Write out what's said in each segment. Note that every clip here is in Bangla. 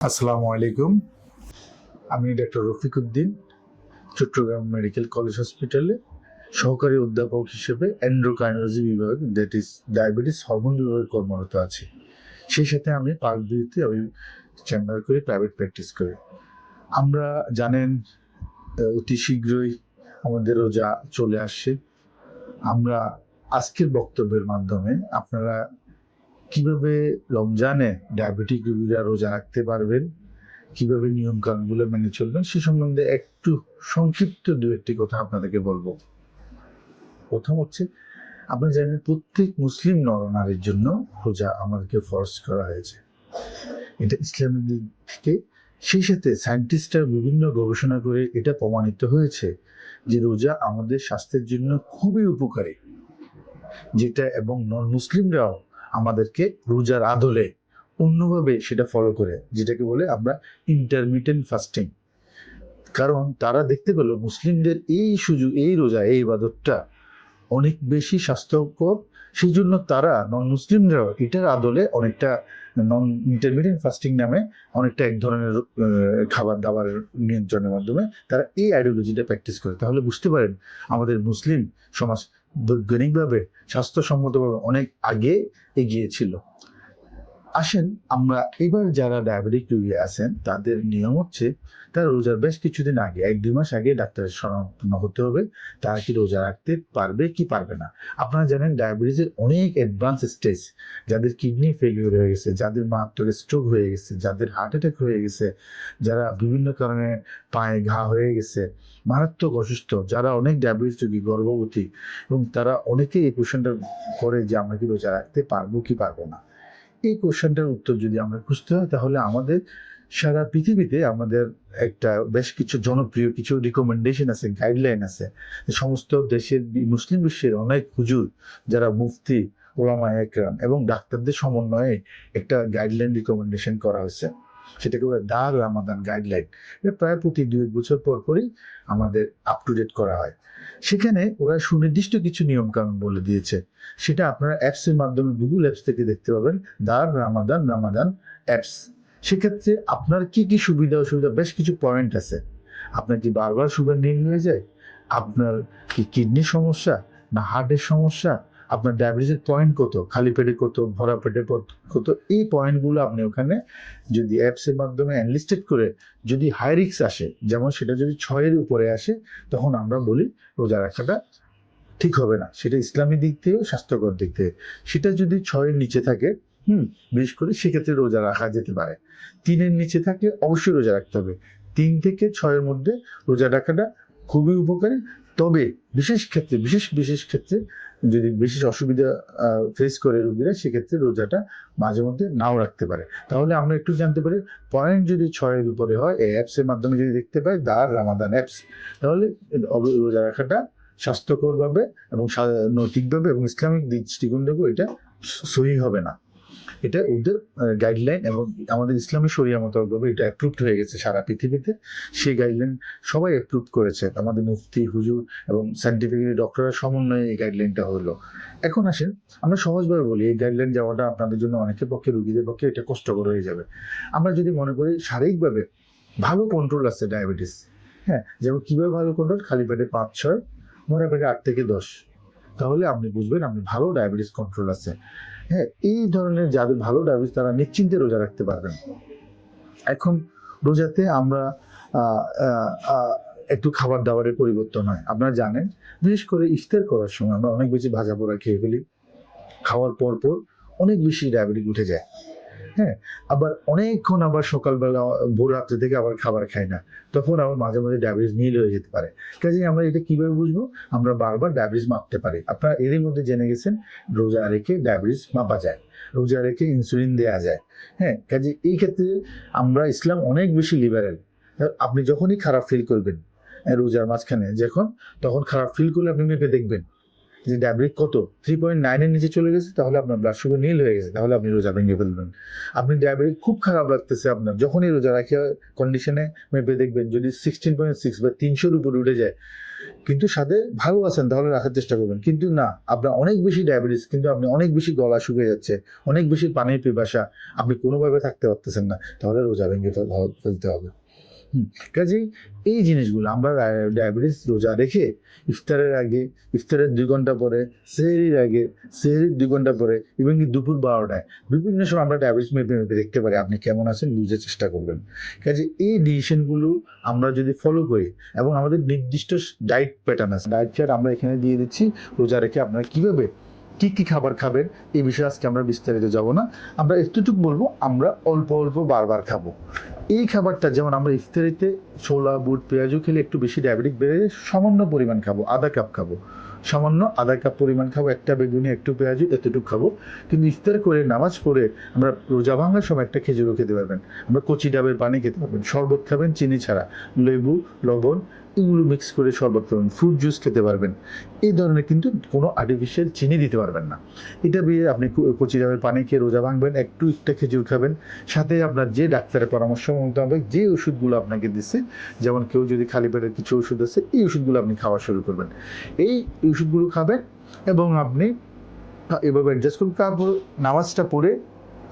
আসসালামু আলাইকুম। আমি doctor Rafiq Uddin, Chittagong medical college হসপিটালে সহকারী অধ্যাপক হিসেবে এন্ডোক্রাইনোলজি বিভাগ, দ্যাট ইজ ডায়াবেটিস হরমোন বিভাগে কর্মরত আছি। সেই সাথে আমি পার্ক ভিউতে আমি চেম্বার করে প্রাইভেট প্র্যাকটিস করি। আমরা জানেন অতি শীঘ্রই আমাদের রোজা চলে আসছে। আমরা আজকের বক্তব্যের মাধ্যমে আপনারা কিভাবে রমজানে ডায়াবেটিক রোগীরা রোজা রাখতে পারবেন, কিভাবে নিয়ম কানুনগুলো মেনে চলবেন সে সম্বন্ধে একটু সংক্ষিপ্ত দু একটি কথা আপনাদেরকে বলবো। প্রথম হচ্ছে, আপনারা জানেন প্রত্যেক মুসলিম নরনারীর জন্য রোজা আমাদেরকে ফরজ করা হয়েছে, এটা ইসলামের দিক থেকে। সেই সাথে সায়েন্টিস্টরা বিভিন্ন গবেষণা করে এটা প্রমাণিত হয়েছে যে রোজা আমাদের স্বাস্থ্যের জন্য খুবই উপকারী, যেটা এবং নন মুসলিমরাও আমাদেরকে রোজার আদলে অন্যভাবে সেটা ফলো করে, যেটাকে বলে আমরা ইন্টারমিটেন্ট ফাস্টিং। কারণ তারা দেখতে পেল মুসলিমদের এই সুযোগ, এই রোজা, এই ইবাদতটা অনেক বেশি স্বাস্থ্যকর, সেই জন্য তারা নন মুসলিমরাও এটার আদলে অনেকটা নন ইন্টারমিডিয়েন্ট ফাস্টিং নামে অনেকটা এক ধরনের খাবার দাবার নিয়ন্ত্রণের মাধ্যমে তারা এই আইডিওলজিটা প্র্যাকটিস করে। তাহলে বুঝতে পারেন আমাদের মুসলিম সমাজ বৈজ্ঞানিকভাবে, স্বাস্থ্যসম্মতভাবে অনেক আগে এগিয়েছিল। আসেন আমরা এবার যারা ডায়াবেটিক রোগী আছেন তাদের নিয়ম হচ্ছে, তারা রোজার বেশ কিছুদিন আগে, 1-2 মাস আগে ডাক্তারের শরণাপন্ন হতে হবে তারা কি রোজা রাখতে পারবে কি পারবে না। আপনারা জানেন ডায়াবেটিসের অনেক অ্যাডভান্স স্টেজ, যাদের কিডনি ফেলিওর হয়ে গেছে, যাদের মারাত্মক স্ট্রোক হয়ে গেছে, যাদের হার্ট অ্যাটাক হয়ে গেছে, যারা বিভিন্ন কারণে পায়ে ঘা হয়ে গেছে, মারাত্মক অসুস্থ, যারা অনেক ডায়াবেটিস রোগী, গর্ভবতী, এবং তারা অনেকেই এই কোশ্চেনটা করে যে আমরা কি রোজা রাখতে পারবো কি পারবো না। এই কোশ্চেনটার উত্তর যদি আমরা খুঁজতে হয় তাহলে আমাদের সারা পৃথিবীতে আমাদের একটা বেশ কিছু জনপ্রিয় কিছু রিকমেন্ডেশন আছে, গাইডলাইন আছে। সমস্ত দেশের মুসলিম বিশ্বের অনেক হুজুর, যারা মুফতি, ওলামায়ে একরাম এবং ডাক্তারদের সমন্বয়ে একটা গাইডলাইন রিকমেন্ডেশন করা হয়েছে, সেটাকে বলে দার রামাদান গাইডলাইন। এটা প্রায় প্রতি 2 বছর পর পরই আমাদের আপ টু ডেট করা হয়। সেখানে ওরা সুনির্দিষ্ট কিছু নিয়ম কানুন বলে দিয়েছে, সেটা আপনারা অ্যাপসের মাধ্যমে গুগল অ্যাপস থেকে দেখতে পাবেন, দার রামাদান রামাদান অ্যাপস। সেক্ষেত্রে আপনার কি কি সুবিধা অসুবিধা, বেশ কিছু পয়েন্ট আছে। আপনার কি বারবার সুগার নিয়ে হয়ে যায়, আপনার কি কিডনির সমস্যা, না হার্টের সমস্যা, আপনার ডায়াবেটিসের পয়েন্ট কত, খালি পেটে কত, ভরা পেটে কত, এই পয়েন্টগুলো আপনি ওখানে যদি অ্যাপসের মাধ্যমে অ্যানলিস্টেড করে, যদি হাই রিস্ক আসে, যেমন সেটা যদি 6-এর উপরে আসে, তখন আমরা বলি রোজা রাখাটা ঠিক হবে না, সেটা ইসলামী দিক থেকে, স্বাস্থ্যকর দিক থেকে। সেটা যদি 6-এর নিচে থাকে, বিশেষ করে সেক্ষেত্রে রোজা রাখা যেতে পারে। 3-এর নিচে থাকলে অবশ্যই রোজা রাখতে হবে। 3 থেকে 6-এর মধ্যে রোজা রাখাটা খুবই উপকারী। তবে বিশেষ ক্ষেত্রে, বিশেষ ক্ষেত্রে যদি বিশেষ অসুবিধা ফেস করে রোগীরা, সেক্ষেত্রে রোজাটা মাঝে মধ্যে নাও রাখতে পারে। তাহলে আমরা একটু জানতে পারি, পয়েন্ট যদি 6-এর উপরে হয়, এই অ্যাপসের মাধ্যমে যদি দেখতে পাই দার রামাদান অ্যাপস, তাহলে রোজা রাখাটা স্বাস্থ্যকরভাবে এবং নৈতিকভাবে এবং ইসলামিক দৃষ্টিকোণ থেকেও এটা সহি হবে না। এটা ওদের গাইডলাইন, এবং আমাদের ইসলামী শরিয়া মোতাবেক এটা অ্যাপ্রুভড হয়ে গেছে সারা পৃথিবীতে। সেই গাইডলাইন সবাই অ্যাপ্রুভ করেছে, আমাদের মুফতি, হুজুর এবং সায়েন্টিফিক্যালি ডক্টরের সমন্বয়ে এই গাইডলাইনটা হলো। এখন আসেন আমরা সহজভাবে বলি, এই গাইডলাইন যাওয়াটা আপনাদের জন্য অনেকের পক্ষে, রোগীদের পক্ষে এটা কষ্টকর হয়ে যাবে। আমরা যদি মনে করি শারীরিকভাবে ভালো কন্ট্রোল আছে ডায়াবেটিস, হ্যাঁ, যেমন কিভাবে ভালো কন্ট্রোল, খালি পেটে 5-6, ভরা পেটে 8 থেকে 10, তাহলে আপনি বুঝবেন আপনি ভালো ডায়াবেটিস কন্ট্রোল আছে। হ্যাঁ, এই ধরনের যাদের ভালো ডায়াবেটিস তারা নিশ্চিন্তে রোজা রাখতে পারবেন। এখন রোজাতে আমরা একটু খাবার দাবারের পরিবর্তন হয়, আপনারা জানেন। বিশেষ করে ইফতার করার সময় আমরা অনেক বেশি ভাজা পোড়া খেয়ে ফেলি, খাওয়ার পর পর অনেক বেশি ডায়াবেটিস উঠে যায়। হ্যাঁ, আবার অনেকক্ষণ আবার সকালবেলা ভোর রাত্রে থেকে আবার খাবার খাই না, তখন আবার মাঝে মাঝে ডায়াবেটিস নীল হয়ে যেতে পারে। কাজে আমরা এটা কিভাবে বুঝবো, আমরা বারবার ডায়াবেটিস মাপতে পারি। আপনারা এরই মধ্যে জেনে গেছেন রোজা রেখে ডায়াবেটিস মাপা যায়, রোজা রেখে ইনসুলিন দেওয়া যায়। হ্যাঁ, কাজে এই ক্ষেত্রে আমরা ইসলাম অনেক বেশি লিবারেল। আপনি যখনই খারাপ ফিল করবেন রোজার মাঝখানে, তখন খারাপ ফিল করলে আপনি মেপে দেখবেন যে ডায়াবেটিস কত 3.9 এর নিচে চলে গেছে, তাহলে আপনার ব্লাড সুগার নীল হয়ে গেছে, তাহলে আপনি রোজা ভেঙে ফেলবেন। আপনি ডায়াবেটিস খুব খারাপ লাগতেছে আপনার, যখনই রোজা রাখা কন্ডিশনে মেপে দেখবেন যদি 16.6 বা 300-র উপরে উঠে যায়, কিন্তু সাথে ভালো আছেন, তাহলে রাখার চেষ্টা করবেন। কিন্তু না, আপনার অনেক বেশি ডায়াবেটিস, কিন্তু আপনি অনেক বেশি গলা শুকিয়ে যাচ্ছে, অনেক বেশি পানির পিপাসা, আপনি কোনোভাবে থাকতে পারতেছেন না, তাহলে রোজা ভেঙে ফেলতে হবে। কাজেই এই জিনিসগুলো আমরা ডায়াবেটিস রোজা রেখে ইফতারের আগে, ইফতারের 2 ঘন্টা পরে, সেহরির আগে, সেহরির 2 ঘন্টা পরে, এবং কি দুপুর 12টায় বিভিন্ন সময় আমরা ডায়াবেটিস মেপে মেপে দেখতে পারি আপনি কেমন আছেন, বুঝার চেষ্টা করবেন। কাজে এই ডিসিশনগুলো আমরা যদি ফলো করি, এবং আমাদের নির্দিষ্ট ডায়েট প্যাটার্ন আছে, ডায়েট চার্ট আমরা এখানে দিয়ে দিচ্ছি, রোজা রেখে আপনারা কীভাবে কী কী খাবার খাবেন এই বিষয়ে আজকে আমরা বিস্তারিত যাব না। আমরা এতটুকু বলবো, আমরা অল্প অল্প বারবার খাবো এই খাবারটা। যেমন আমরা ইফতারিতে ছোলা, বুট, পেঁয়াজু খেলে একটু বেশি ডায়াবেটিক বেড়ে যায়, সামান্য পরিমাণ খাবো, আধা কাপ খাবো, সামান্য আধা কাপ পরিমাণ খাবো, একটা বেগুনি, একটু পেঁয়াজু, এতটুকু খাবো। কিন্তু ইফতার করে নামাজ পড়ে আমরা রোজা ভাঙার সময় একটা খেজুরও খেতে পারবেন, আমরা কচি ডাবের পানি খেতে পারবেন, শরবত খাবেন চিনি ছাড়া, লেবু, লবণ এগুলো মিক্স করে শরবত খাবেন, ফ্রুট জুস খেতে পারবেন। এই ধরনের কিন্তু কোনো আর্টিফিশিয়াল চিনি দিতে পারবেন না। এটা দিয়ে আপনি কচি ডাবের পানি খেয়ে রোজা ভাঙবেন, একটু একটা খেজুর খাবেন, সাথে আপনার যে ডাক্তারের পরামর্শ মোতাবেক যে ওষুধগুলো আপনাকে দিচ্ছে, যেমন কেউ যদি খালি পেটের কিছু ওষুধ আছে, এই ওষুধগুলো আপনি খাওয়া শুরু করবেন। এই ওষুধগুলো খাবেন এবং আপনি এভাবে অ্যাডজাস্ট করুন। তারপর নামাজটা পড়ে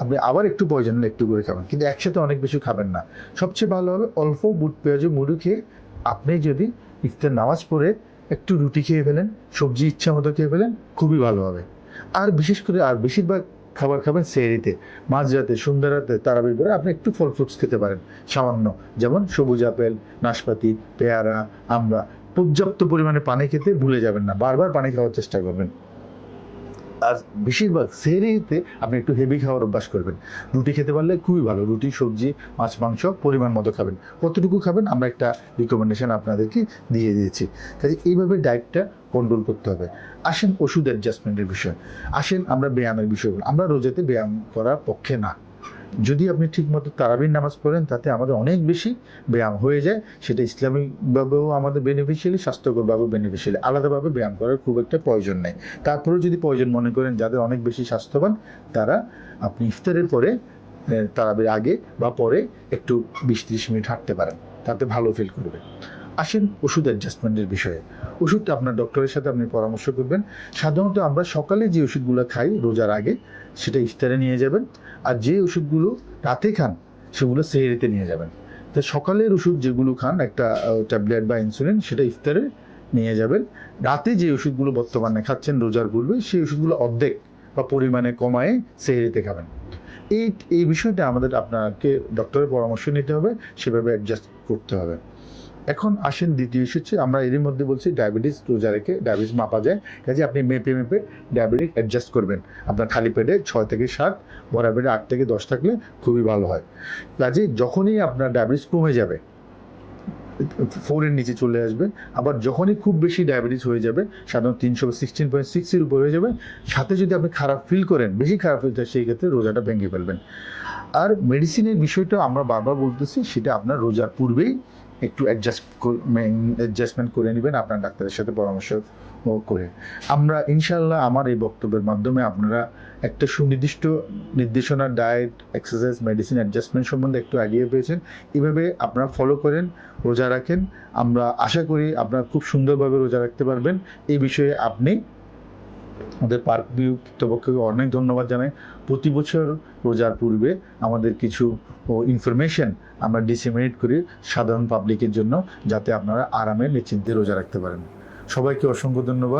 আপনি আবার একটু প্রয়োজন হলে একটু করে খাবেন, কিন্তু একসাথে অনেক বেশি খাবেন না। সবচেয়ে ভালো হবে অল্প বুট, পেঁয়াজ, মুড়ি খেয়ে আপনি যদি ইফতার নামাজ পড়ে একটু রুটি খেয়ে ফেলেন, সবজি ইচ্ছা মতো খেয়ে ফেলেন, খুবই ভালো হবে। আর বিশেষ করে আর বেশিরভাগ খাবার খাবেন সেহরিতে, মাঝরাতে, সন্ধ্যা রাতে, তারাবির পরে আপনি একটু ফল ফ্রুটস খেতে পারেন সামান্য, যেমন সবুজ আপেল, নাশপাতি, পেয়ারা, আমড়া। পর্যাপ্ত পরিমাণে পানি খেতে ভুলে যাবেন না, বারবার পানি খাওয়ার চেষ্টা করবেন। আর বেশিরভাগ সেহরিতে আপনি একটু হেভি খাওয়ার অভ্যাস করবেন। রুটি খেতে পারলে খুবই ভালো, রুটি, সবজি, মাছ, মাংস পরিমাণ মতো খাবেন। কতটুকু খাবেন আমরা একটা রিকমেন্ডেশন আপনাদেরকে দিয়ে দিয়েছি। কাজে এইভাবে ডায়েটটা কন্ট্রোল করতে হবে। আসেন ওষুধ অ্যাডজাস্টমেন্টের বিষয়, আসেন আমরা ব্যায়ামের বিষয়গুলো। আমরা রোজাতে ব্যায়াম করার পক্ষে না। যদি আপনি ঠিকমতো তারাবির নামাজ পড়েন, তাতে আমাদের অনেক বেশি ব্যায়াম হয়ে যায়, সেটা ইসলামিকভাবেও আমাদের বেনিফিশিয়ালি, স্বাস্থ্যকরভাবেও বেনিফিশিয়ালি। আলাদাভাবে ব্যায়াম করার খুব একটা প্রয়োজন নেই। তারপরেও যদি প্রয়োজন মনে করেন, যাদের অনেক বেশি স্বাস্থ্যবান, তারা আপনি ইফতারের পরে, তারাবির আগে বা পরে একটু 20-30 মিনিট হাঁটতে পারেন, তাতে ভালো ফিল করবে। আসেন ওষুধ অ্যাডজাস্টমেন্টের বিষয়ে। ওষুধটা আপনার ডক্টরের সাথে আপনি পরামর্শ করবেন। সাধারণত আমরা সকালে যে ওষুধগুলো খাই রোজার আগে, সেটা ইফতারে নিয়ে যাবেন, আর যে ওষুধগুলো রাতে খান সেগুলো সেহরিতে নিয়ে যাবেন। তো সকালের ওষুধ যেগুলো খান, একটা ট্যাবলেট বা ইনসুলিন, সেটা ইফতারে নিয়ে যাবেন। রাতে যে ওষুধগুলো বর্তমানে খাচ্ছেন রোজার পূর্বে, সেই ওষুধগুলো অর্ধেক বা পরিমাণে কমায় সেহরিতে খাবেন। এই বিষয়টা আমাদের আপনাকে ডক্টরের পরামর্শ নিতে হবে, সেভাবে অ্যাডজাস্ট করতে হবে। এখন আসেন দ্বিতীয় ইস্যু হচ্ছে, আমরা এরই মধ্যে বলছি ডায়াবেটিস রোজা রেখে ডায়াবেটিস মাপা যায়। কাজে আপনি মেপে মেপে ডায়াবেটিস অ্যাডজাস্ট করবেন। আপনার খালি পেটে 6 থেকে 7, ভরা পেটে 8 থেকে 10 থাকলে খুবই ভালো হয়। কাজে যখনই আপনার ডায়াবেটিস কমে যাবে, 4 এর নিচে চলে আসবে, আবার যখনই খুব বেশি ডায়াবেটিস হয়ে যাবে, সাধারণত 300 বা 16.6 এর উপর হয়ে যাবে, সাথে যদি আপনি খারাপ ফিল করেন, বেশি খারাপ ফিল হয়, সেই ক্ষেত্রে রোজাটা ভেঙে ফেলবেন। আর মেডিসিনের বিষয়টা আমরা বারবার বলতেছি, সেটা আপনার রোজার পূর্বেই একটু অ্যাডজাস্টমেন্ট করে নেবেন আপনার ডাক্তারের সাথে পরামর্শ করে। আমরা ইনশাল্লাহ আমার এই বক্তব্যের মাধ্যমে আপনারা একটা সুনির্দিষ্ট নির্দেশনা, ডায়েট, এক্সারসাইজ, মেডিসিন অ্যাডজাস্টমেন্ট সম্বন্ধে একটু আইডিয়া পেয়েছেন। এভাবে আপনারা ফলো করেন, রোজা রাখেন। আমরা আশা করি আপনারা খুব সুন্দরভাবে রোজা রাখতে পারবেন। এই বিষয়ে আপনি আমাদের পার্ক ভিউ কর্তৃপক্ষকে অনেক ধন্যবাদ জানাই। প্রতি বছর রোজার পূর্বে আমাদের কিছু ইনফরমেশন আমরা ডিসেমিনেট করি সাধারণ পাবলিকের জন্য, যাতে আপনারা আরামে নিশ্চিন্তে রোজা রাখতে পারেন। সবাইকে অসংখ্য ধন্যবাদ।